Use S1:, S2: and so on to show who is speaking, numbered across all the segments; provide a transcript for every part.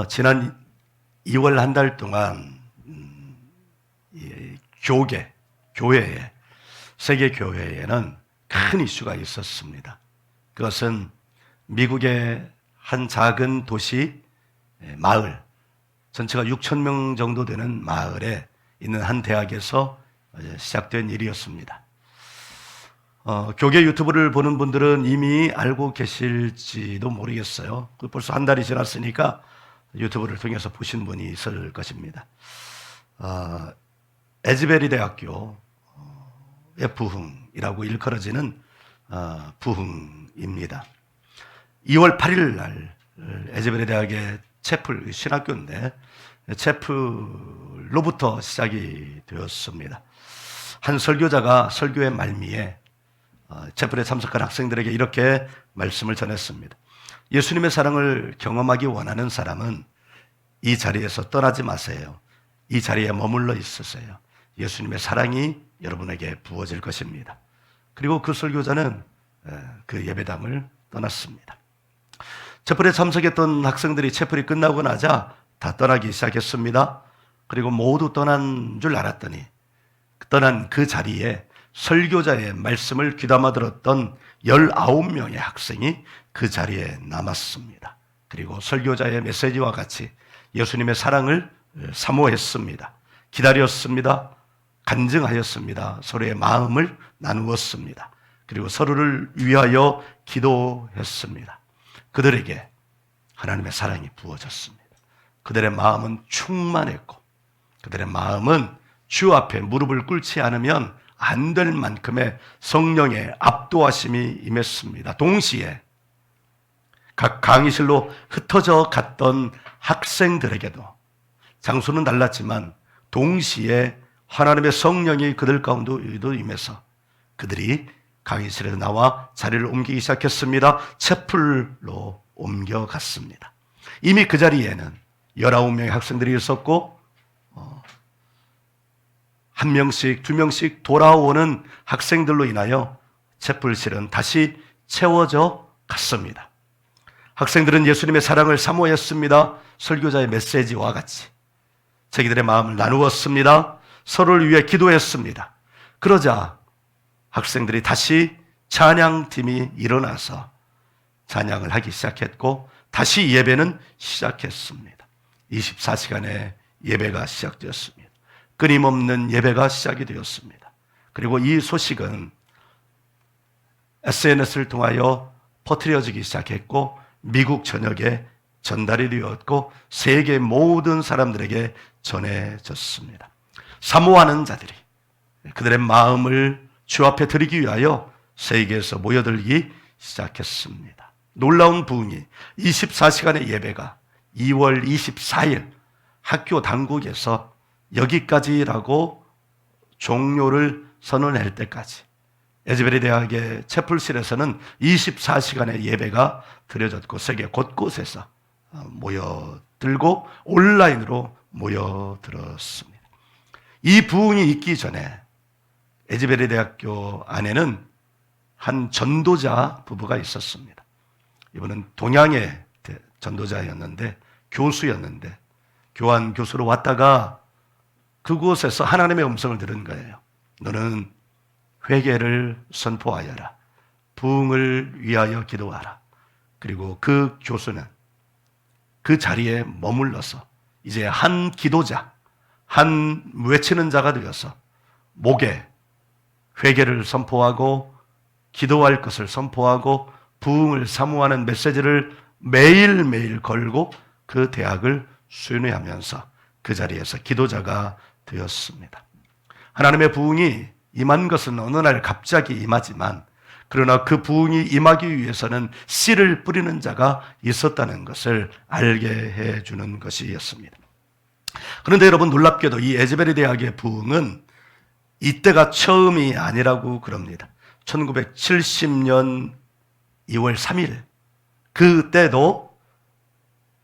S1: 지난 2월 한 달 동안 이 교회에, 세계 교회에는 큰 이슈가 있었습니다. 그것은 미국의 한 작은 도시 마을, 전체가 6천 명 정도 되는 마을에 있는 한 대학에서 시작된 일이었습니다. 교계 유튜브를 보는 분들은 이미 알고 계실지도 모르겠어요. 벌써 한 달이 지났으니까 유튜브를 통해서 보신 분이 있을 것입니다. 에즈베리 대학교의 부흥이라고 일컬어지는 부흥입니다. 2월 8일 날 에즈베리 대학의 채플, 신학교인데 채플로부터 시작이 되었습니다. 한 설교자가 설교의 말미에 채플에 참석한 학생들에게 이렇게 말씀을 전했습니다. 예수님의 사랑을 경험하기 원하는 사람은 이 자리에서 떠나지 마세요. 이 자리에 머물러 있으세요. 예수님의 사랑이 여러분에게 부어질 것입니다. 그리고 그 설교자는 그 예배당을 떠났습니다. 채플에 참석했던 학생들이 채플이 끝나고 나자 다 떠나기 시작했습니다. 그리고 모두 떠난 줄 알았더니 떠난 그 자리에 설교자의 말씀을 귀담아 들었던 19명의 학생이 그 자리에 남았습니다. 그리고 설교자의 메시지와 같이 예수님의 사랑을 사모했습니다. 기다렸습니다. 간증하였습니다. 서로의 마음을 나누었습니다. 그리고 서로를 위하여 기도했습니다. 그들에게 하나님의 사랑이 부어졌습니다. 그들의 마음은 충만했고 그들의 마음은 주 앞에 무릎을 꿇지 않으면 안 될 만큼의 성령의 압도하심이 임했습니다. 동시에 각 강의실로 흩어져 갔던 학생들에게도 장소는 달랐지만 동시에 하나님의 성령이 그들 가운데도 임해서 그들이 강의실에서 나와 자리를 옮기기 시작했습니다. 채플로 옮겨갔습니다. 이미 그 자리에는 19명의 학생들이 있었고 1명씩 2명씩 돌아오는 학생들로 인하여 채플실은 다시 채워져 갔습니다. 학생들은 예수님의 사랑을 사모했습니다. 설교자의 메시지와 같이 자기들의 마음을 나누었습니다. 서로를 위해 기도했습니다. 그러자 학생들이 다시 찬양팀이 일어나서 찬양을 하기 시작했고 다시 예배는 시작했습니다. 24시간의 예배가 시작되었습니다. 끊임없는 예배가 시작이 되었습니다. 그리고 이 소식은 SNS를 통하여 퍼뜨려지기 시작했고 미국 전역에 전달이 되었고 세계 모든 사람들에게 전해졌습니다. 사모하는 자들이 그들의 마음을 주 앞에 드리기 위하여 세계에서 모여들기 시작했습니다. 놀라운 부흥이 24시간의 예배가 2월 24일 학교 당국에서 여기까지라고 종료를 선언할 때까지 에즈베리 대학의 채플실에서는 24시간의 예배가 드려졌고 세계 곳곳에서 모여들고 온라인으로 모여들었습니다. 이 부흥이 있기 전에 에즈베리 대학교 안에는 한 전도자 부부가 있었습니다. 이분은 동양의 전도자였는데 교수였는데 교환 교수로 왔다가 그곳에서 하나님의 음성을 들은 거예요. 너는 회개를 선포하여라. 부흥을 위하여 기도하라. 그리고 그 교수는 그 자리에 머물러서 이제 한 기도자, 한 외치는 자가 되어서 목에 회개를 선포하고 기도할 것을 선포하고 부흥을 사모하는 메시지를 매일매일 걸고 그 대학을 순회하면서 그 자리에서 기도자가 되었습니다. 하나님의 부흥이 임한 것은 어느 날 갑자기 임하지만 그러나 그 부흥이 임하기 위해서는 씨를 뿌리는 자가 있었다는 것을 알게 해주는 것이었습니다. 그런데 여러분 놀랍게도 이 에즈베리 대학의 부흥은 이때가 처음이 아니라고 그럽니다. 1970년 2월 3일 그때도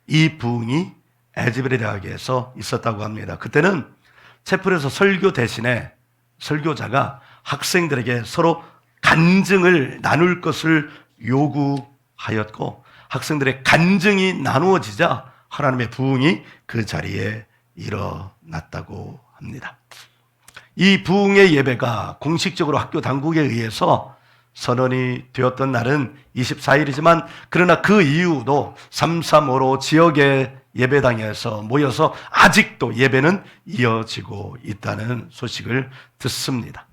S1: 이 부흥이 에즈베리 대학에서 있었다고 합니다. 그때는 채플에서 설교 대신에 설교자가 학생들에게 서로 간증을 나눌 것을 요구하였고 학생들의 간증이 나누어지자 하나님의 부흥이 그 자리에 일어났다고 합니다. 이 부흥의 예배가 공식적으로 학교 당국에 의해서 선언이 되었던 날은 24일이지만 그러나 그 이후도 335로 지역의 예배당에서 모여서 아직도 예배는 이어지고 있다는 소식을 듣습니다.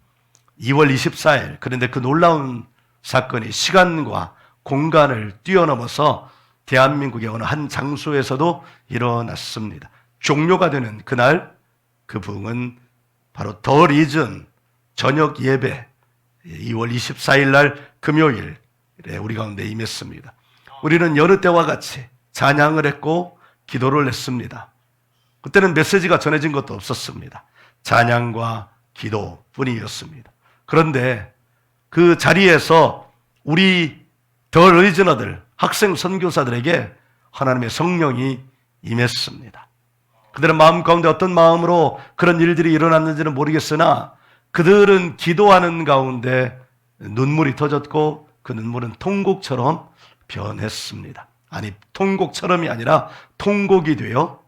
S1: 2월 24일, 그런데 그 놀라운 사건이 시간과 공간을 뛰어넘어서 대한민국의 어느 한 장소에서도 일어났습니다. 종료가 되는 그날 그 부흥은 바로 더 리전 저녁 예배 2월 24일 날 금요일에 우리 가운데 임했습니다. 우리는 여느 때와 같이 찬양을 했고 기도를 했습니다. 그때는 메시지가 전해진 것도 없었습니다. 찬양과 기도뿐이었습니다. 그런데 그 자리에서 우리 더 리저너들, 학생 선교사들에게 하나님의 성령이 임했습니다. 그들의 마음 가운데 어떤 마음으로 그런 일들이 일어났는지는 모르겠으나 그들은 기도하는 가운데 눈물이 터졌고 그 눈물은 통곡처럼 변했습니다. 아니, 통곡처럼이 아니라 통곡이 되어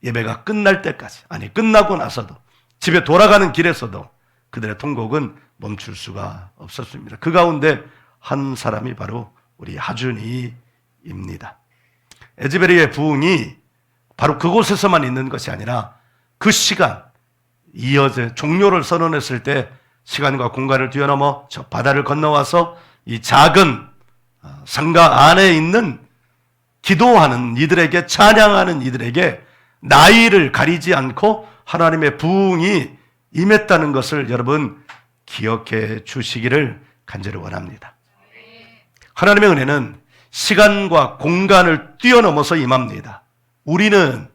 S1: 예배가 끝날 때까지, 아니 끝나고 나서도 집에 돌아가는 길에서도 그들의 통곡은 멈출 수가 없었습니다. 그 가운데 한 사람이 바로 우리 하준이입니다. 에즈베리의 부흥이 바로 그곳에서만 있는 것이 아니라 그 시간 이어져 종료를 선언했을 때 시간과 공간을 뛰어넘어 저 바다를 건너와서 이 작은 상가 안에 있는 기도하는 이들에게, 찬양하는 이들에게 나이를 가리지 않고 하나님의 부흥이 임했다는 것을 여러분 기억해 주시기를 간절히 원합니다. 하나님의 은혜는 시간과 공간을 뛰어넘어서 임합니다. 우리는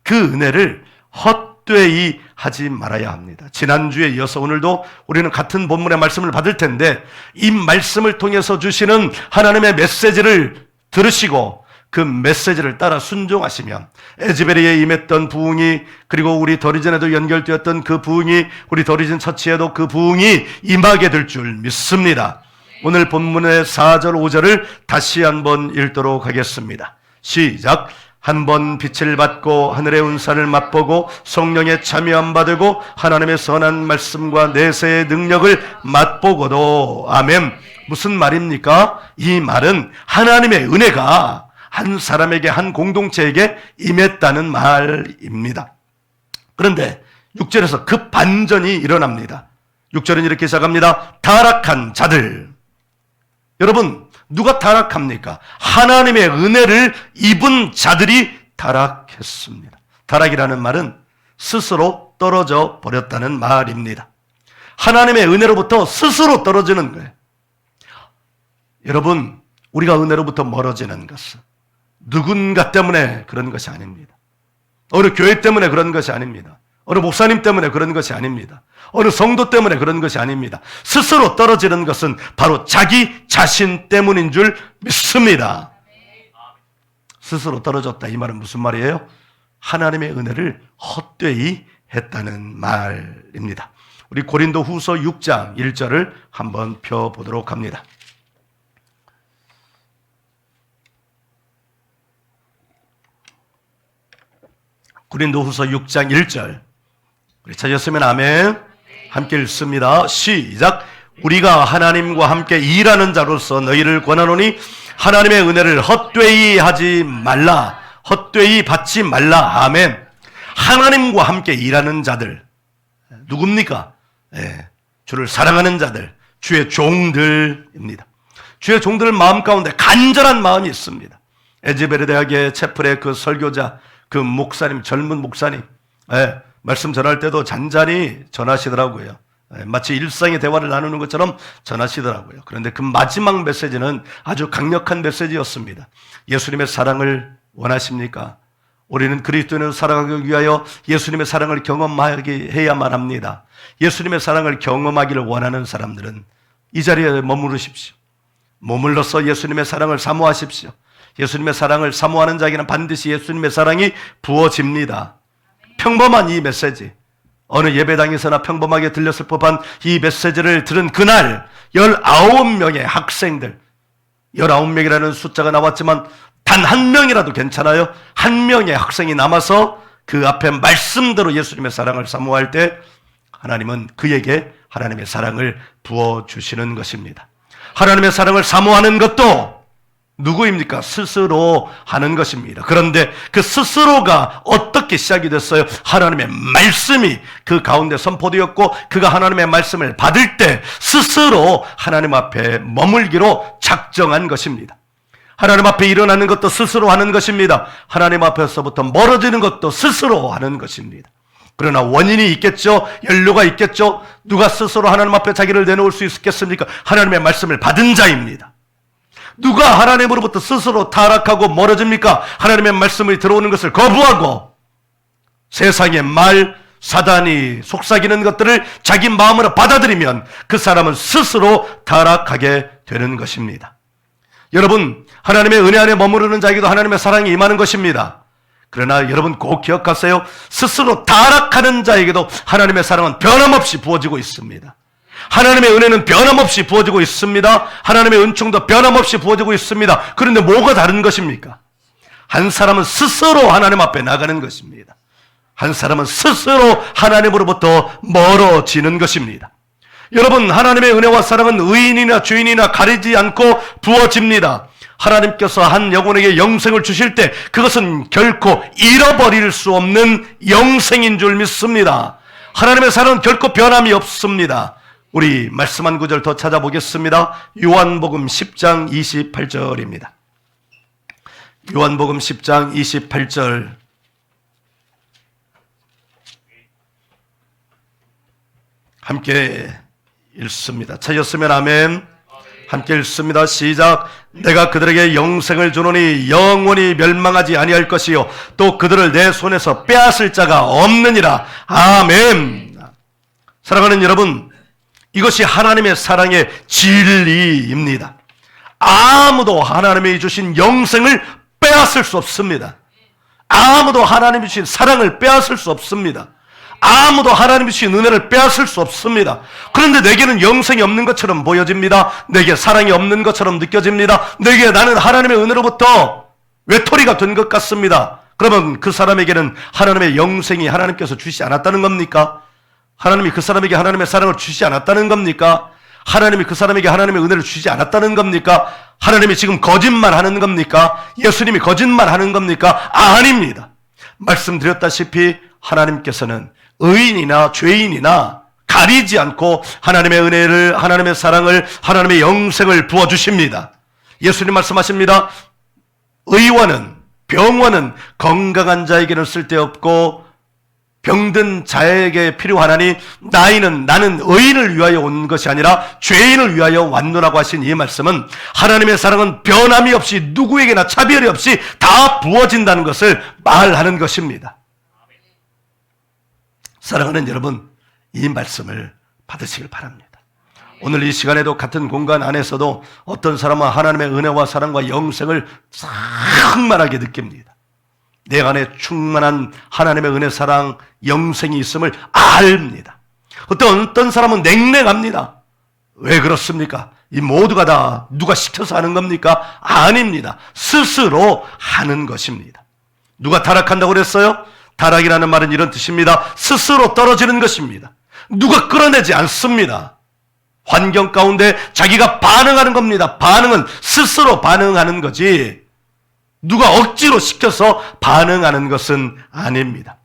S1: 그 은혜를 헛되이 하지 말아야 합니다. 지난주에 이어서 오늘도 우리는 같은 본문의 말씀을 받을 텐데 이 말씀을 통해서 주시는 하나님의 메시지를 들으시고 그 메시지를 따라 순종하시면 에즈베리에 임했던 부흥이, 그리고 우리 더리전에도 연결되었던 그 부흥이, 우리 더리전 처치에도 그 부흥이 임하게 될 줄 믿습니다. 오늘 본문의 4절 5절을 다시 한번 읽도록 하겠습니다. 시작. 한 번 빛을 받고 하늘의 운산을 맛보고 성령의 참여함 받고 하나님의 선한 말씀과 내세의 능력을 맛보고도. 아멘. 무슨 말입니까? 이 말은 하나님의 은혜가 한 사람에게, 한 공동체에게 임했다는 말입니다. 그런데 6절에서 그 반전이 일어납니다. 6절은 이렇게 시작합니다. 타락한 자들. 여러분, 누가 타락합니까? 하나님의 은혜를 입은 자들이 타락했습니다. 타락이라는 말은 스스로 떨어져 버렸다는 말입니다. 하나님의 은혜로부터 스스로 떨어지는 거예요. 여러분, 우리가 은혜로부터 멀어지는 것은 누군가 때문에 그런 것이 아닙니다. 어느 교회 때문에 그런 것이 아닙니다. 어느 목사님 때문에 그런 것이 아닙니다. 어느 성도 때문에 그런 것이 아닙니다. 스스로 떨어지는 것은 바로 자기 자신 때문인 줄 믿습니다. 스스로 떨어졌다, 이 말은 무슨 말이에요? 하나님의 은혜를 헛되이 했다는 말입니다. 우리 고린도 후서 6장 1절을 한번 펴보도록 합니다. 고린도 후서 6장 1절. 우리 찾았으면 아멘. 함께 읽습니다. 시작. 우리가 하나님과 함께 일하는 자로서 너희를 권하노니 하나님의 은혜를 헛되이 하지 말라. 헛되이 받지 말라. 아멘. 하나님과 함께 일하는 자들 누굽니까? 주를 사랑하는 자들, 주의 종들입니다. 주의 종들 마음 가운데 간절한 마음이 있습니다. 에즈베르 대학의 채플의 그 설교자, 그 목사님, 젊은 목사님, 말씀 전할 때도 잔잔히 전하시더라고요. 마치 일상의 대화를 나누는 것처럼 전하시더라고요. 그런데 그 마지막 메시지는 아주 강력한 메시지였습니다. 예수님의 사랑을 원하십니까? 우리는 그리스도인으로 살아가기 위하여 예수님의 사랑을 경험하게 해야만 합니다. 예수님의 사랑을 경험하기를 원하는 사람들은 이 자리에 머무르십시오. 머물러서 예수님의 사랑을 사모하십시오. 예수님의 사랑을 사모하는 자에게는 반드시 예수님의 사랑이 부어집니다. 평범한 이 메시지, 어느 예배당에서나 평범하게 들렸을 법한 이 메시지를 들은 그날 19명의 학생들, 19명이라는 숫자가 나왔지만 단 한 명이라도 괜찮아요. 한 명의 학생이 남아서 그 앞에 말씀대로 예수님의 사랑을 사모할 때 하나님은 그에게 하나님의 사랑을 부어주시는 것입니다. 하나님의 사랑을 사모하는 것도 누구입니까? 스스로 하는 것입니다. 그런데 그 스스로가 어떻게 시작이 됐어요? 하나님의 말씀이 그 가운데 선포되었고 그가 하나님의 말씀을 받을 때 스스로 하나님 앞에 머물기로 작정한 것입니다. 하나님 앞에 일어나는 것도 스스로 하는 것입니다. 하나님 앞에서부터 멀어지는 것도 스스로 하는 것입니다. 그러나 원인이 있겠죠. 연료가 있겠죠. 누가 스스로 하나님 앞에 자기를 내놓을 수 있겠습니까? 하나님의 말씀을 받은 자입니다. 누가 하나님으로부터 스스로 타락하고 멀어집니까? 하나님의 말씀이 들어오는 것을 거부하고 세상의 말, 사단이 속삭이는 것들을 자기 마음으로 받아들이면 그 사람은 스스로 타락하게 되는 것입니다. 여러분, 하나님의 은혜 안에 머무르는 자에게도 하나님의 사랑이 임하는 것입니다. 그러나 여러분 꼭 기억하세요. 스스로 타락하는 자에게도 하나님의 사랑은 변함없이 부어지고 있습니다. 하나님의 은혜는 변함없이 부어지고 있습니다. 하나님의 은총도 변함없이 부어지고 있습니다. 그런데 뭐가 다른 것입니까? 한 사람은 스스로 하나님 앞에 나가는 것입니다. 한 사람은 스스로 하나님으로부터 멀어지는 것입니다. 여러분, 하나님의 은혜와 사랑은 의인이나 죄인이나 가리지 않고 부어집니다. 하나님께서 한 영혼에게 영생을 주실 때 그것은 결코 잃어버릴 수 없는 영생인 줄 믿습니다. 하나님의 사랑은 결코 변함이 없습니다. 우리 말씀 한 구절 더 찾아보겠습니다. 요한복음 10장 28절입니다. 요한복음 10장 28절 함께 읽습니다. 찾았으면 아멘. 함께 읽습니다. 시작. 내가 그들에게 영생을 주노니 영원히 멸망하지 아니할 것이요 또 그들을 내 손에서 빼앗을 자가 없느니라. 아멘. 사랑하는 여러분, 이것이 하나님의 사랑의 진리입니다. 아무도 하나님이 주신 영생을 빼앗을 수 없습니다. 아무도 하나님이 주신 사랑을 빼앗을 수 없습니다. 아무도 하나님이 주신 은혜를 빼앗을 수 없습니다. 그런데 내게는 영생이 없는 것처럼 보여집니다. 내게 사랑이 없는 것처럼 느껴집니다. 내게 나는 하나님의 은혜로부터 외톨이가 된 것 같습니다. 그러면 그 사람에게는 하나님의 영생이 하나님께서 주시지 않았다는 겁니까? 하나님이 그 사람에게 하나님의 사랑을 주시지 않았다는 겁니까? 하나님이 그 사람에게 하나님의 은혜를 주시지 않았다는 겁니까? 하나님이 지금 거짓말하는 겁니까? 예수님이 거짓말하는 겁니까? 아닙니다. 말씀드렸다시피 하나님께서는 의인이나 죄인이나 가리지 않고 하나님의 은혜를, 하나님의 사랑을, 하나님의 영생을 부어주십니다. 예수님 말씀하십니다. 의원은, 병원은 건강한 자에게는 쓸데없고 병든 자에게 필요하나니 나는 의인을 위하여 온 것이 아니라 죄인을 위하여 왔노라고 하신 이 말씀은 하나님의 사랑은 변함이 없이 누구에게나 차별이 없이 다 부어진다는 것을 말하는 것입니다. 사랑하는 여러분, 이 말씀을 받으시길 바랍니다. 오늘 이 시간에도 같은 공간 안에서도 어떤 사람은 하나님의 은혜와 사랑과 영생을 충만하게 느낍니다. 내 안에 충만한 하나님의 은혜, 사랑, 영생이 있음을 압니다. 어떤 사람은 냉랭합니다. 왜 그렇습니까? 이 모두가 다 누가 시켜서 하는 겁니까? 아닙니다. 스스로 하는 것입니다. 누가 타락한다고 그랬어요? 타락이라는 말은 이런 뜻입니다. 스스로 떨어지는 것입니다. 누가 끌어내지 않습니다. 환경 가운데 자기가 반응하는 겁니다. 반응은 스스로 반응하는 거지 누가 억지로 시켜서 반응하는 것은 아닙니다.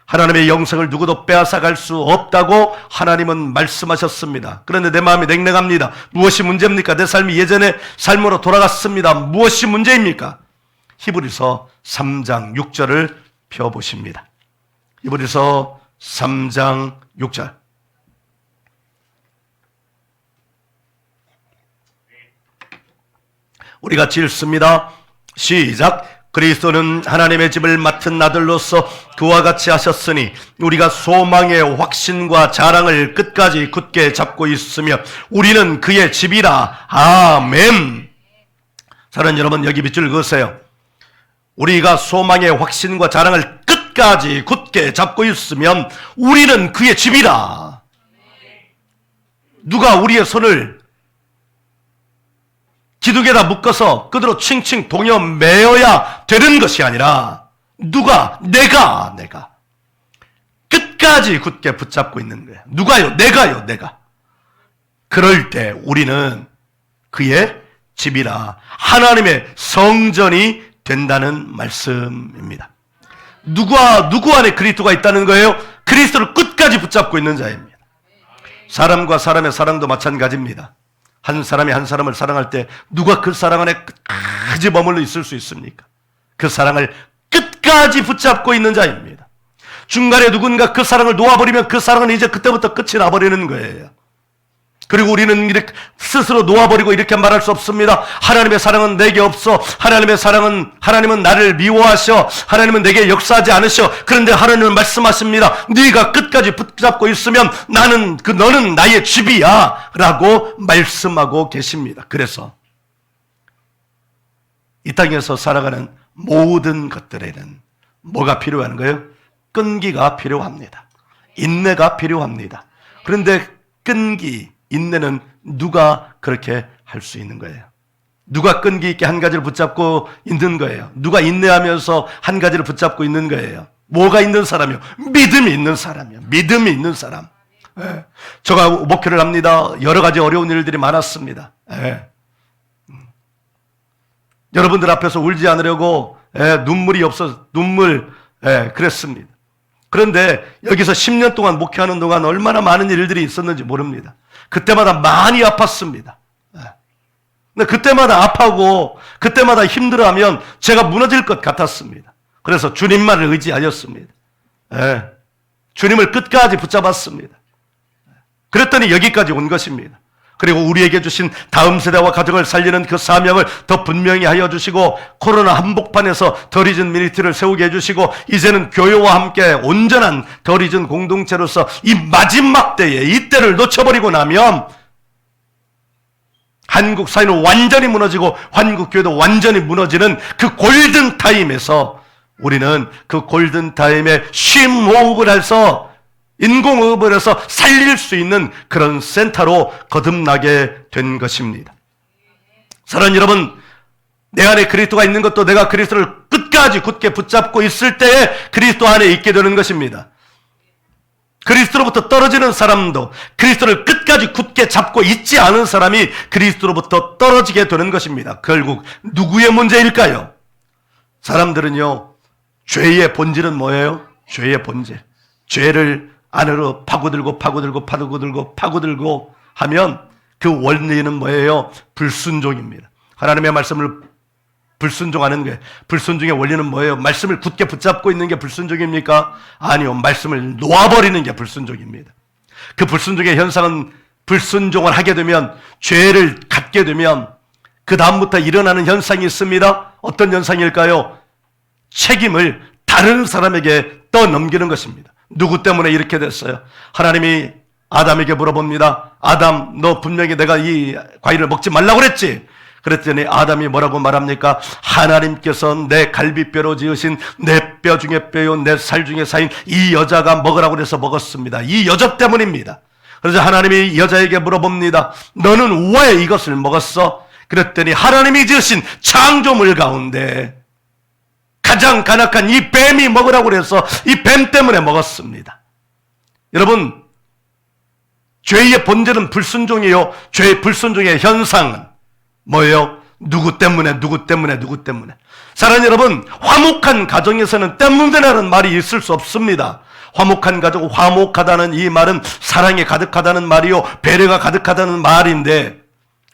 S1: 하나님의 영생을 누구도 빼앗아갈 수 없다고 하나님은 말씀하셨습니다. 그런데 내 마음이 냉랭합니다. 무엇이 문제입니까? 내 삶이 예전의 삶으로 돌아갔습니다. 무엇이 문제입니까? 히브리서 3장 6절을 펴보십니다. 히브리서 3장 6절. 우리 같이 읽습니다. 시작. 그리스도는 하나님의 집을 맡은 아들로서 그와 같이 하셨으니 우리가 소망의 확신과 자랑을 끝까지 굳게 잡고 있으며 우리는 그의 집이라. 아멘. 사랑하는 여러분, 여기 밑줄 그으세요. 우리가 소망의 확신과 자랑을 끝까지 굳게 잡고 있으면 우리는 그의 집이라. 누가 우리의 손을 기둥에다 묶어서 그대로 칭칭 동여 매어야 되는 것이 아니라 내가 끝까지 굳게 붙잡고 있는 거예요. 누가요? 내가. 그럴 때 우리는 그의 집이라 하나님의 성전이 된다는 말씀입니다. 누구 안에 그리스도가 있다는 거예요? 그리스도를 끝까지 붙잡고 있는 자입니다. 사람과 사람의 사랑도 마찬가지입니다. 한 사람이 한 사람을 사랑할 때 누가 그 사랑 안에 끝까지 머물러 있을 수 있습니까? 그 사랑을 끝까지 붙잡고 있는 자입니다. 중간에 누군가 그 사랑을 놓아버리면 그 사랑은 이제 그때부터 끝이 나버리는 거예요. 그리고 우리는 이렇게 스스로 놓아버리고 이렇게 말할 수 없습니다. 하나님의 사랑은 내게 없어. 하나님은 나를 미워하셔. 하나님은 내게 역사하지 않으셔. 그런데 하나님은 말씀하십니다. 네가 끝까지 붙잡고 있으면 너는 나의 집이야 라고 말씀하고 계십니다. 그래서 이 땅에서 살아가는 모든 것들에는 뭐가 필요한 거예요? 끈기가 필요합니다. 인내가 필요합니다. 그런데 인내는 누가 그렇게 할 수 있는 거예요? 누가 끈기 있게 한 가지를 붙잡고 있는 거예요? 누가 인내하면서 한 가지를 붙잡고 있는 거예요? 뭐가 있는 사람이요? 믿음이 있는 사람이요. 믿음이 있는 사람. 예. 제가 목회를 합니다. 여러 가지 어려운 일들이 많았습니다. 예. 여러분들 앞에서 울지 않으려고 그랬습니다. 그런데 여기서 10년 동안 목회하는 동안 얼마나 많은 일들이 있었는지 모릅니다. 그때마다 많이 아팠습니다. 근데 그때마다 아파하고 그때마다 힘들어하면 제가 무너질 것 같았습니다. 그래서 주님만을 의지하였습니다. 주님을 끝까지 붙잡았습니다. 그랬더니 여기까지 온 것입니다. 그리고 우리에게 주신 다음 세대와 가정을 살리는 그 사명을 더 분명히 하여 주시고 코로나 한복판에서 더 리전 미니스트리를 세우게 해주시고 이제는 교회와 함께 온전한 더 리전 공동체로서 이 마지막 때에 이 때를 놓쳐버리고 나면 한국 사회는 완전히 무너지고 한국교회도 완전히 무너지는 그 골든타임에서 우리는 그 골든타임에 쉼호흡을 해서 인공호흡을 해서 살릴 수 있는 그런 센터로 거듭나게 된 것입니다. 사랑하는 여러분, 내 안에 그리스도가 있는 것도 내가 그리스도를 끝까지 굳게 붙잡고 있을 때에 그리스도 안에 있게 되는 것입니다. 그리스도로부터 떨어지는 사람도 그리스도를 끝까지 굳게 잡고 있지 않은 사람이 그리스도로부터 떨어지게 되는 것입니다. 결국 누구의 문제일까요? 사람들은요, 죄의 본질은 뭐예요? 죄의 본질. 죄를 안으로 파고들고 하면 그 원리는 뭐예요? 불순종입니다. 하나님의 말씀을 불순종하는 게, 불순종의 원리는 뭐예요? 말씀을 굳게 붙잡고 있는 게 불순종입니까? 아니요, 말씀을 놓아버리는 게 불순종입니다. 그 불순종의 현상은 불순종을 하게 되면, 죄를 갖게 되면 그 다음부터 일어나는 현상이 있습니다. 어떤 현상일까요? 책임을 다른 사람에게 떠넘기는 것입니다. 누구 때문에 이렇게 됐어요? 하나님이 아담에게 물어봅니다. 아담, 너 분명히 내가 이 과일을 먹지 말라고 그랬지? 그랬더니 아담이 뭐라고 말합니까? 하나님께서 내 갈비뼈로 지으신 내 뼈 중에 뼈요 내 살 중에 살인 이 여자가 먹으라고 해서 먹었습니다. 이 여자 때문입니다. 그래서 하나님이 여자에게 물어봅니다. 너는 왜 이것을 먹었어? 그랬더니 하나님이 지으신 창조물 가운데 가장 간악한 이 뱀이 먹으라고 그래서 이 뱀 때문에 먹었습니다. 여러분, 죄의 본질은 불순종이요. 죄의 불순종의 현상은 뭐예요? 누구 때문에. 사랑하는 여러분, 화목한 가정에서는 때문에라는 말이 있을 수 없습니다. 화목한 가정, 화목하다는 이 말은 사랑이 가득하다는 말이요, 배려가 가득하다는 말인데,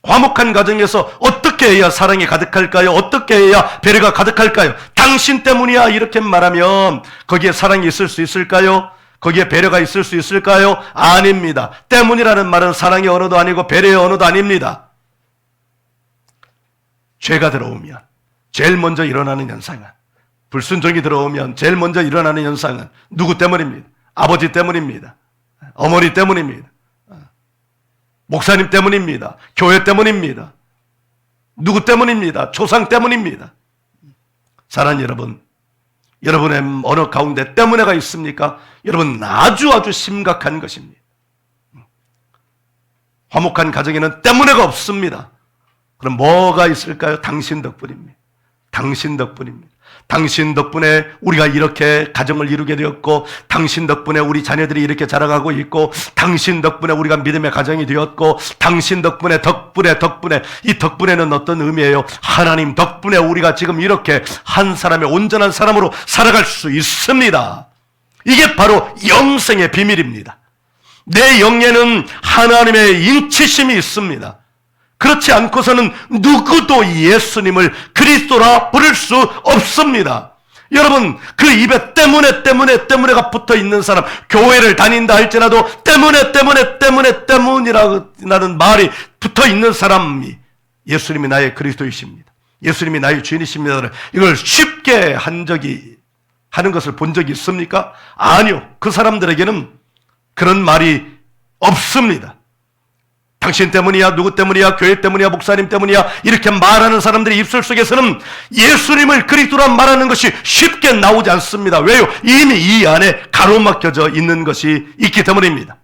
S1: 화목한 가정에서 어떻게 해야 사랑이 가득할까요? 어떻게 해야 배려가 가득할까요? 당신 때문이야 이렇게 말하면 거기에 사랑이 있을 수 있을까요? 거기에 배려가 있을 수 있을까요? 아닙니다. 때문이라는 말은 사랑의 언어도 아니고 배려의 언어도 아닙니다. 죄가 들어오면 제일 먼저 일어나는 현상은, 불순종이 들어오면 제일 먼저 일어나는 현상은 누구 때문입니다? 아버지 때문입니다. 어머니 때문입니다. 목사님 때문입니다. 교회 때문입니다. 누구 때문입니다. 조상 때문입니다. 사랑하는 여러분, 여러분의 어느 가운데 때문에가 있습니까? 여러분, 아주 심각한 것입니다. 화목한 가정에는 때문에가 없습니다. 그럼 뭐가 있을까요? 당신 덕분입니다. 당신 덕분입니다. 당신 덕분에 우리가 이렇게 가정을 이루게 되었고, 당신 덕분에 우리 자녀들이 이렇게 자라가고 있고, 당신 덕분에 우리가 믿음의 가정이 되었고, 당신 덕분에 이 덕분에는 어떤 의미예요? 하나님 덕분에 우리가 지금 이렇게 한 사람의 온전한 사람으로 살아갈 수 있습니다. 이게 바로 영생의 비밀입니다. 내 영에는 하나님의 인치심이 있습니다. 그렇지 않고서는 누구도 예수님을 그리스도라 부를 수 없습니다. 여러분, 그 입에 때문에가 붙어 있는 사람, 교회를 다닌다 할지라도 때문이라는 말이 붙어 있는 사람이 예수님이 나의 그리스도이십니다. 예수님이 나의 주인이십니다. 이걸 쉽게 하는 것을 본 적이 있습니까? 아니요. 그 사람들에게는 그런 말이 없습니다. 당신 때문이야, 누구 때문이야, 교회 때문이야, 목사님 때문이야, 이렇게 말하는 사람들의 입술 속에서는 예수님을 그리스도라 말하는 것이 쉽게 나오지 않습니다. 왜요? 이미 이 안에 가로막혀져 있는 것이 있기 때문입니다.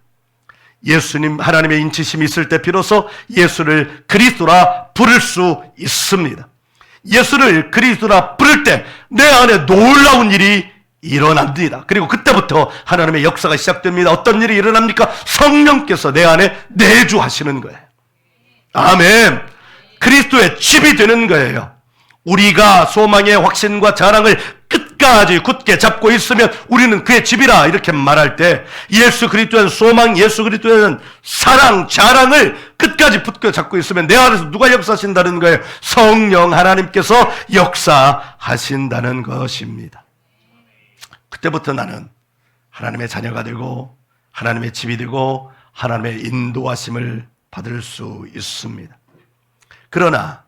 S1: 예수님, 하나님의 인치심이 있을 때 비로소 예수를 그리스도라 부를 수 있습니다. 예수를 그리스도라 부를 때 내 안에 놀라운 일이 일어납니다. 그리고 그때부터 하나님의 역사가 시작됩니다. 어떤 일이 일어납니까? 성령께서 내 안에 내주하시는 거예요. 아멘. 그리스도의 집이 되는 거예요. 우리가 소망의 확신과 자랑을 끝까지 굳게 잡고 있으면 우리는 그의 집이라 이렇게 말할 때, 예수 그리스도의 소망, 예수 그리스도의 사랑, 자랑을 끝까지 붙게 잡고 있으면 내 안에서 누가 역사하신다는 거예요? 성령 하나님께서 역사하신다는 것입니다. 그때부터 나는 하나님의 자녀가 되고 하나님의 집이 되고 하나님의 인도하심을 받을 수 있습니다. 그러나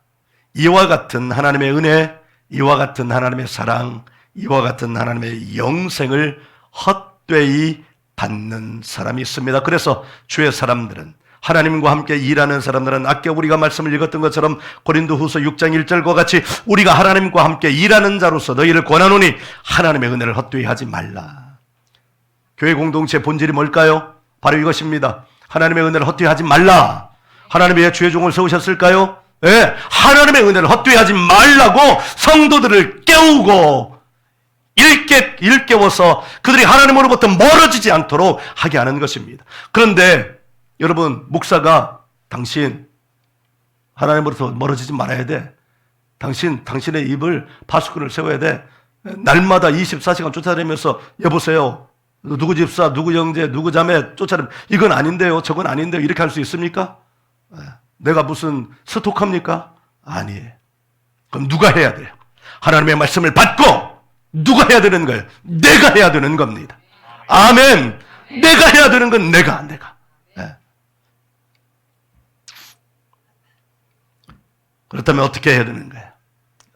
S1: 이와 같은 하나님의 은혜, 이와 같은 하나님의 사랑, 이와 같은 하나님의 영생을 헛되이 받는 사람이 있습니다. 그래서 주의 사람들은, 하나님과 함께 일하는 사람들은, 아까 우리가 말씀을 읽었던 것처럼 고린도후서 6장 1절과 같이 우리가 하나님과 함께 일하는 자로서 너희를 권하노니 하나님의 은혜를 헛되이 하지 말라. 교회 공동체의 본질이 뭘까요? 바로 이것입니다. 하나님의 은혜를 헛되이 하지 말라. 하나님이 왜 주의 종을 세우셨을까요? 네, 하나님의 은혜를 헛되이 하지 말라고 성도들을 깨우고 일깨워서 그들이 하나님으로부터 멀어지지 않도록 하게 하는 것입니다. 그런데 여러분, 목사가 당신 하나님으로부터 멀어지지 말아야 돼. 당신의 입을 파수꾼을 세워야 돼. 날마다 24시간 쫓아다니면서 여보세요, 누구 집사, 누구 형제, 누구 자매 쫓아다니면 이건 아닌데요, 저건 아닌데요, 이렇게 할 수 있습니까? 내가 무슨 스토커입니까? 아니에요. 그럼 누가 해야 돼요? 하나님의 말씀을 받고 누가 해야 되는 거예요? 내가 해야 되는 겁니다. 아멘. 내가 해야 되는 건 내가. 그렇다면 어떻게 해야 되는 거예요?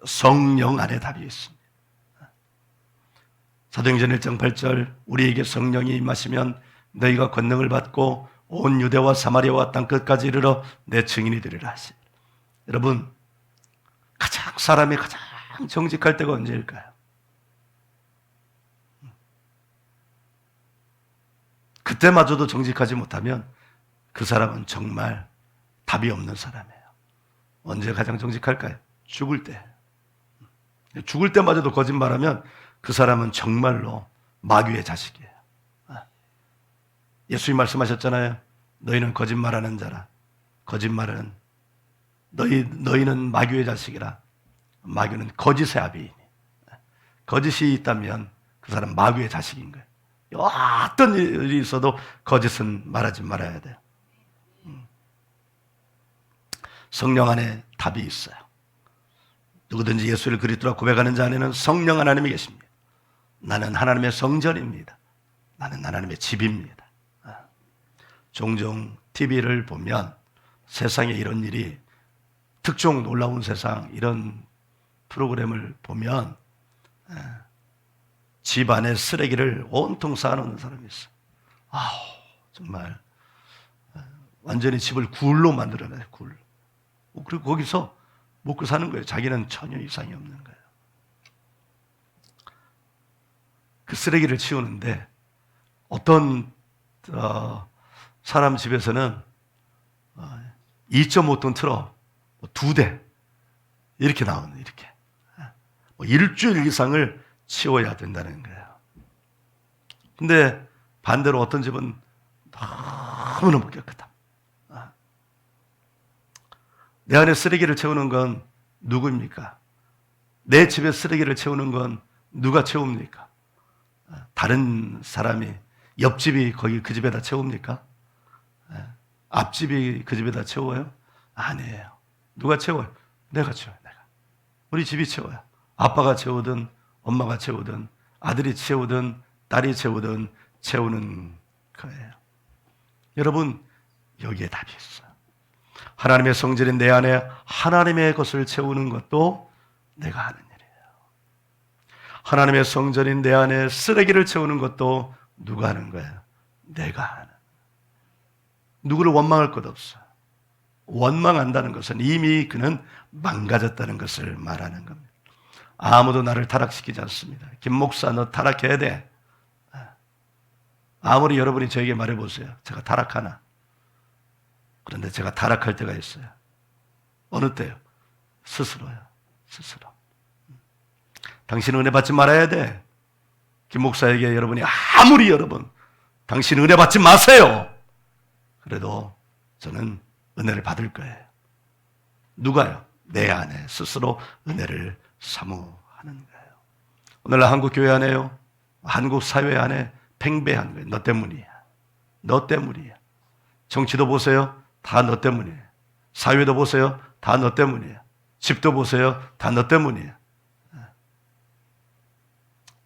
S1: 성령 안에 답이 있습니다. 사도행전 1장 8절, 우리에게 성령이 임하시면 너희가 권능을 받고 온 유대와 사마리아와 땅 끝까지 이르러 내 증인이 되리라 하시. 여러분, 사람이 가장 정직할 때가 언제일까요? 그때마저도 정직하지 못하면 그 사람은 정말 답이 없는 사람이에요. 언제 가장 정직할까요? 죽을 때. 죽을 때마저도 거짓말하면 그 사람은 정말로 마귀의 자식이에요. 예수님 말씀하셨잖아요. 너희는 거짓말하는 자라. 거짓말은 너희는 마귀의 자식이라. 마귀는 거짓의 아비이니. 거짓이 있다면 그 사람 마귀의 자식인 거예요. 어떤 일이 있어도 거짓은 말하지 말아야 돼요. 성령 안에 답이 있어요. 누구든지 예수를 그리스도라 고백하는 자 안에는 성령 하나님이 계십니다. 나는 하나님의 성전입니다. 나는 하나님의 집입니다. 종종 TV를 보면 세상에 이런 일이, 특종 놀라운 세상 이런 프로그램을 보면 집 안에 쓰레기를 온통 쌓아놓는 사람이 있어요. 정말 완전히 집을 굴로 만들어놔요. 굴. 그리고 거기서 먹고 사는 거예요. 자기는 전혀 이상이 없는 거예요. 그 쓰레기를 치우는데 어떤 사람 집에서는 2.5톤 트럭 2대 이렇게 나오는 이렇게 일주일 이상을 치워야 된다는 거예요. 근데 반대로 어떤 집은 너무너무 깨끗함. 내 안에 쓰레기를 채우는 건 누구입니까? 내 집에 쓰레기를 채우는 건 누가 채웁니까? 다른 사람이, 옆집이 거기 그 집에다 채웁니까? 앞집이 그 집에다 채워요? 아니에요. 누가 채워요? 내가 채워요. 내가. 우리 집이 채워요. 아빠가 채우든 엄마가 채우든 아들이 채우든 딸이 채우든 채우는 거예요. 여러분, 여기에 답이 있어요. 하나님의 성전인 내 안에 하나님의 것을 채우는 것도 내가 하는 일이에요. 하나님의 성전인 내 안에 쓰레기를 채우는 것도 누가 하는 거예요? 내가 하는. 누구를 원망할 것 없어요. 원망한다는 것은 이미 그는 망가졌다는 것을 말하는 겁니다. 아무도 나를 타락시키지 않습니다. 김 목사, 너 타락해야 돼. 아무리 여러분이 저에게 말해보세요. 제가 타락하나? 그런데 제가 타락할 때가 있어요. 어느 때요? 스스로요. 스스로. 당신은 은혜 받지 말아야 돼. 김 목사에게 여러분이 아무리 여러분 당신 은혜 받지 마세요. 그래도 저는 은혜를 받을 거예요. 누가요? 내 안에 스스로 은혜를 사모하는 거예요. 오늘날 한국 교회 안에요, 한국 사회 안에 팽배한 거예요. 너 때문이야. 너 때문이야. 정치도 보세요. 다 너 때문이에요. 사회도 보세요. 다 너 때문이에요. 집도 보세요. 다 너 때문이에요.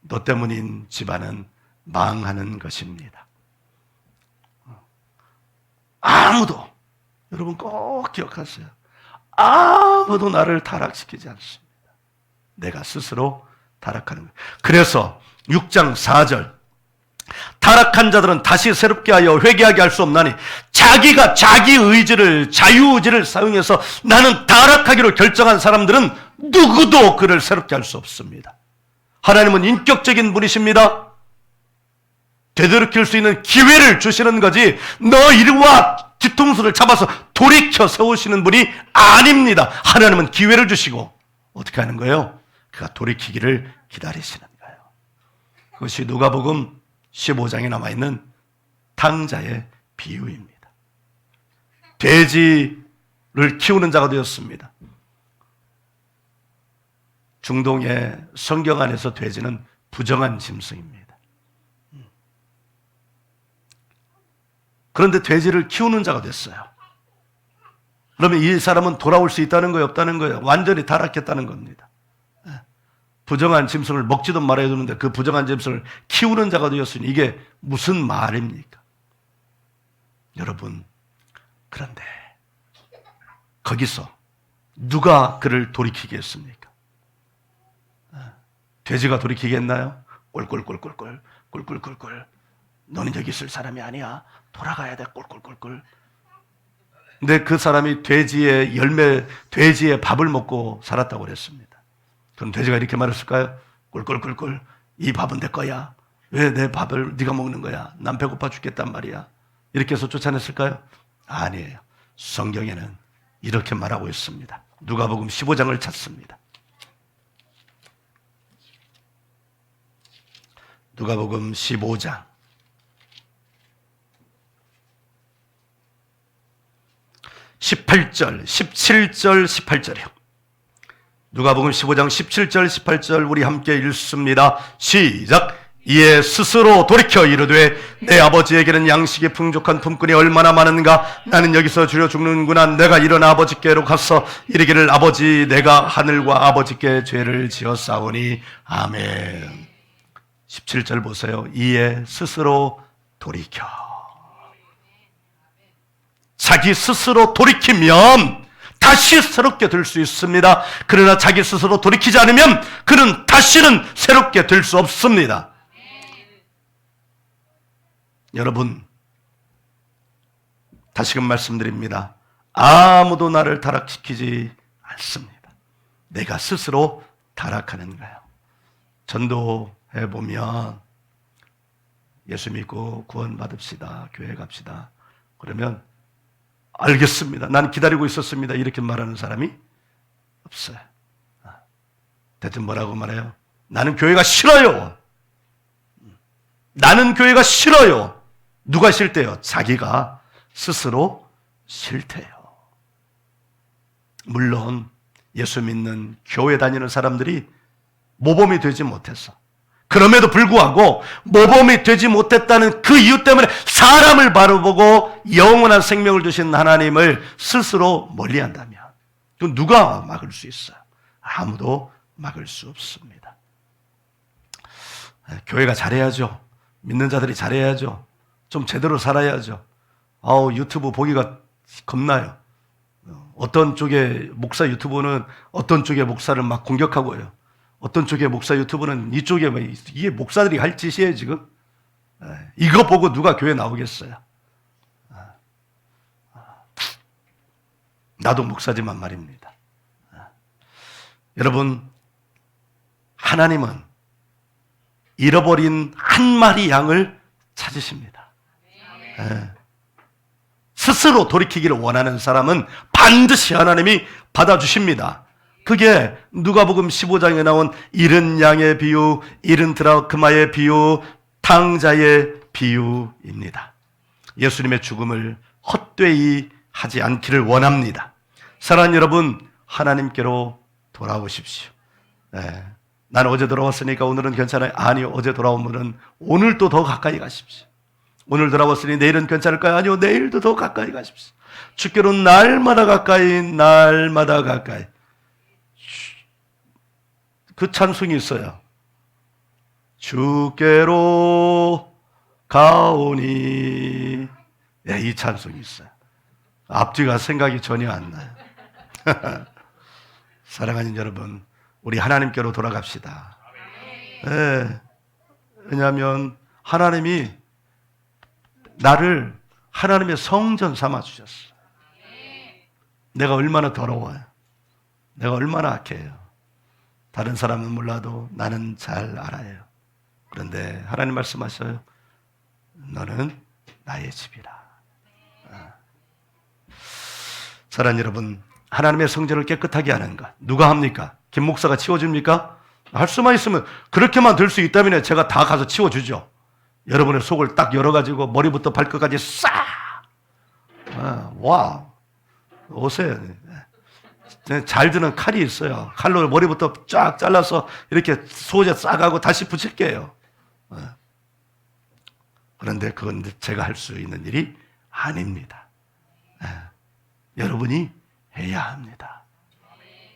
S1: 너 때문인 집안은 망하는 것입니다. 아무도, 여러분 꼭 기억하세요. 아무도 나를 타락시키지 않습니다. 내가 스스로 타락하는 거예요. 그래서 6장 4절, 타락한 자들은 다시 새롭게 하여 회개하게 할 수 없나니 자기가 자기 의지를, 자유의지를 사용해서 나는 타락하기로 결정한 사람들은 누구도 그를 새롭게 할 수 없습니다. 하나님은 인격적인 분이십니다. 되돌이킬 수 있는 기회를 주시는 거지, 너 이리 와 뒤통수를 잡아서 돌이켜 세우시는 분이 아닙니다. 하나님은 기회를 주시고 어떻게 하는 거예요? 그가 돌이키기를 기다리시는 거예요. 그것이 누가복음 15장에 남아있는 탕자의 비유입니다. 돼지를 키우는 자가 되었습니다. 중동의 성경 안에서 돼지는 부정한 짐승입니다. 그런데 돼지를 키우는 자가 됐어요. 그러면 이 사람은 돌아올 수 있다는 거예요? 없다는 거예요? 완전히 타락했다는 겁니다. 부정한 짐승을 먹지도 말아야 되는데 그 부정한 짐승을 키우는 자가 되었으니 이게 무슨 말입니까? 여러분, 그런데 거기서 누가 그를 돌이키게 했습니까? 돼지가 돌이키겠나요? 꼴꼴꼴꼴꼴 꼴꼴꼴꼴, 너는 여기 있을 사람이 아니야. 돌아가야 돼. 꼴꼴꼴꼴. 근데 그 사람이 돼지의 열매, 돼지의 밥을 먹고 살았다고 그랬습니다. 그럼 돼지가 이렇게 말했을까요? 꼴꼴꼴꼴, 이 밥은 내 거야. 왜 내 밥을 네가 먹는 거야? 난 배고파 죽겠단 말이야. 이렇게 해서 쫓아냈을까요? 아니에요. 성경에는 이렇게 말하고 있습니다. 누가복음 15장을 찾습니다. 누가복음 15장 18절, 17절, 18절이요. 누가복음 15장 17절, 18절 우리 함께 읽습니다. 시작. 이에 스스로 돌이켜 이르되 내 아버지에게는 양식이 풍족한 품꾼이 얼마나 많은가. 나는 여기서 주려 죽는구나. 내가 일어나 아버지께로 가서 이르기를 아버지, 내가 하늘과 아버지께 죄를 지었사오니. 아멘. 17절 보세요. 이에 스스로 돌이켜. 자기 스스로 돌이키면 다시 새롭게 될 수 있습니다. 그러나 자기 스스로 돌이키지 않으면 그는 다시는 새롭게 될 수 없습니다. 여러분, 다시금 말씀드립니다. 아무도 나를 타락시키지 않습니다. 내가 스스로 타락하는 거예요. 전도해 보면 예수 믿고 구원 받읍시다, 교회 갑시다. 그러면 알겠습니다. 난 기다리고 있었습니다. 이렇게 말하는 사람이 없어요. 대체 뭐라고 말해요? 나는 교회가 싫어요. 나는 교회가 싫어요. 누가 싫대요? 자기가 스스로 싫대요. 물론 예수 믿는 교회 다니는 사람들이 모범이 되지 못했어. 그럼에도 불구하고 모범이 되지 못했다는 그 이유 때문에 사람을 바로 보고 영원한 생명을 주신 하나님을 스스로 멀리한다면 그건 누가 막을 수 있어요? 아무도 막을 수 없습니다. 교회가 잘해야죠. 믿는 자들이 잘해야죠. 좀 제대로 살아야죠. 유튜브 보기가 겁나요. 어떤 쪽의 목사 유튜브는 어떤 쪽의 목사를 막 공격하고 해요. 어떤 쪽의 목사 유튜브는 이쪽에 이게 목사들이 할 짓이에요 지금. 이거 보고 누가 교회 나오겠어요. 나도 목사지만 말입니다. 여러분, 하나님은 잃어버린 한 마리 양을 찾으십니다. 스스로 돌이키기를 원하는 사람은 반드시 하나님이 받아주십니다. 그게 누가복음 15장에 나온 잃은 양의 비유, 잃은 드라크마의 비유, 탕자의 비유입니다. 예수님의 죽음을 헛되이 하지 않기를 원합니다. 사랑하는 여러분, 하나님께로 돌아오십시오. 나는 어제 돌아왔으니까 오늘은 괜찮아요. 아니요, 어제 돌아오면은 오늘도 더 가까이 가십시오. 오늘 돌아왔으니 내일은 괜찮을까요? 아니요, 내일도 더 가까이 가십시오. 주께로 날마다 가까이, 날마다 가까이. 그 찬송이 있어요. 주께로 가오니. 이 찬송이 있어요. 앞뒤가 생각이 전혀 안 나요. 사랑하는 여러분, 우리 하나님께로 돌아갑시다. 왜냐하면 하나님이 나를 하나님의 성전 삼아 주셨어. 내가 얼마나 더러워요. 내가 얼마나 악해요. 다른 사람은 몰라도 나는 잘 알아요. 그런데 하나님 말씀하셔요. 너는 나의 집이라. 사랑하는 여러분, 하나님의 성전을 깨끗하게 하는 것 누가 합니까? 김 목사가 치워줍니까? 할 수만 있으면 그렇게만 될 수 있다면 제가 다 가서 치워주죠. 여러분의 속을 딱 열어가지고 머리부터 발끝까지 싹! 와, 오세요. 잘 드는 칼이 있어요. 칼로 머리부터 쫙 잘라서 이렇게 소재 싹하고 다시 붙일게요. 그런데 그건 제가 할 수 있는 일이 아닙니다. 여러분이 해야 합니다.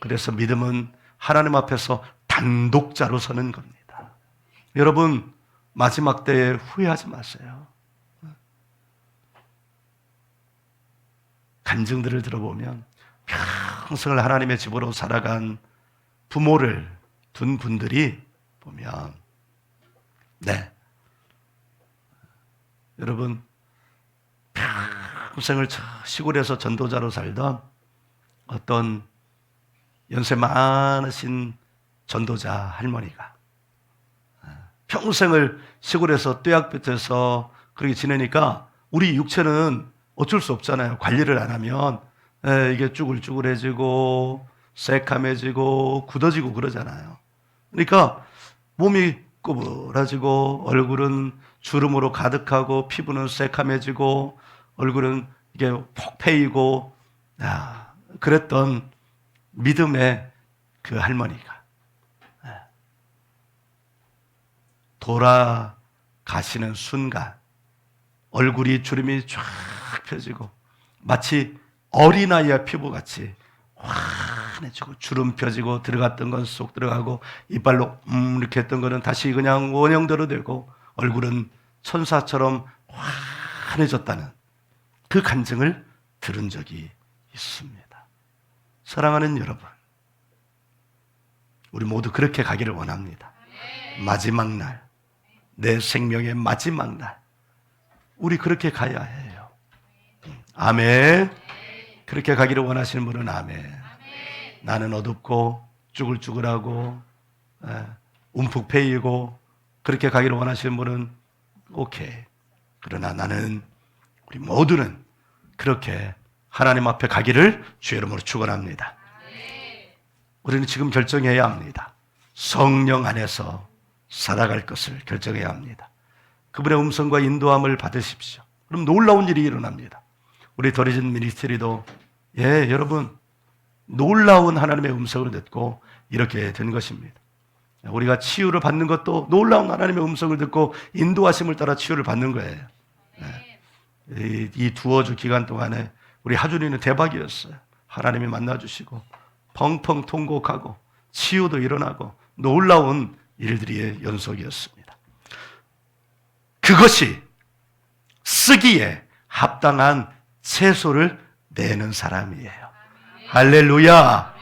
S1: 그래서 믿음은 하나님 앞에서 단독자로 서는 겁니다. 여러분, 마지막 때에 후회하지 마세요. 간증들을 들어보면 평생을 하나님의 집으로 살아간 부모를 둔 분들이 보면 여러분, 평생을 시골에서 전도자로 살던 어떤 연세 많으신 전도자 할머니가 평생을 시골에서 뙤약볕에서 그렇게 지내니까 우리 육체는 어쩔 수 없잖아요. 관리를 안 하면 이게 쭈글쭈글해지고 새카매지고 굳어지고 그러잖아요. 그러니까 몸이 구부러지고 얼굴은 주름으로 가득하고 피부는 새카매지고 얼굴은 이게 폭 패이고 그랬던 믿음의 그 할머니가 돌아가시는 순간 얼굴이 주름이 쫙 펴지고 마치 어린아이의 피부같이 환해지고 주름 펴지고 들어갔던 건 쏙 들어가고 이빨로 이렇게 했던 거는 다시 그냥 원형대로 되고 얼굴은 천사처럼 환해졌다는 그 간증을 들은 적이 있습니다. 사랑하는 여러분, 우리 모두 그렇게 가기를 원합니다. 마지막 날, 내 생명의 마지막 날, 우리 그렇게 가야 해요. 아멘. 그렇게 가기를 원하시는 분은 아멘. 나는 어둡고 쭈글쭈글하고 움푹 패이고 그렇게 가기를 원하시는 분은 오케이. 그러나 나는, 우리 모두는 그렇게 하나님 앞에 가기를 주의 이름으로 축원합니다. 우리는 지금 결정해야 합니다. 성령 안에서 살아갈 것을 결정해야 합니다. 그분의 음성과 인도함을 받으십시오. 그럼 놀라운 일이 일어납니다. 우리 더리진 미니스트리도 여러분 놀라운 하나님의 음성을 듣고 이렇게 된 것입니다. 우리가 치유를 받는 것도 놀라운 하나님의 음성을 듣고 인도하심을 따라 치유를 받는 거예요. 이 두어 주 기간 동안에 우리 하준이는 대박이었어요. 하나님이 만나주시고 펑펑 통곡하고 치유도 일어나고 놀라운 일들의 연속이었습니다. 그것이 쓰기에 합당한 채소를 내는 사람이에요. 할렐루야.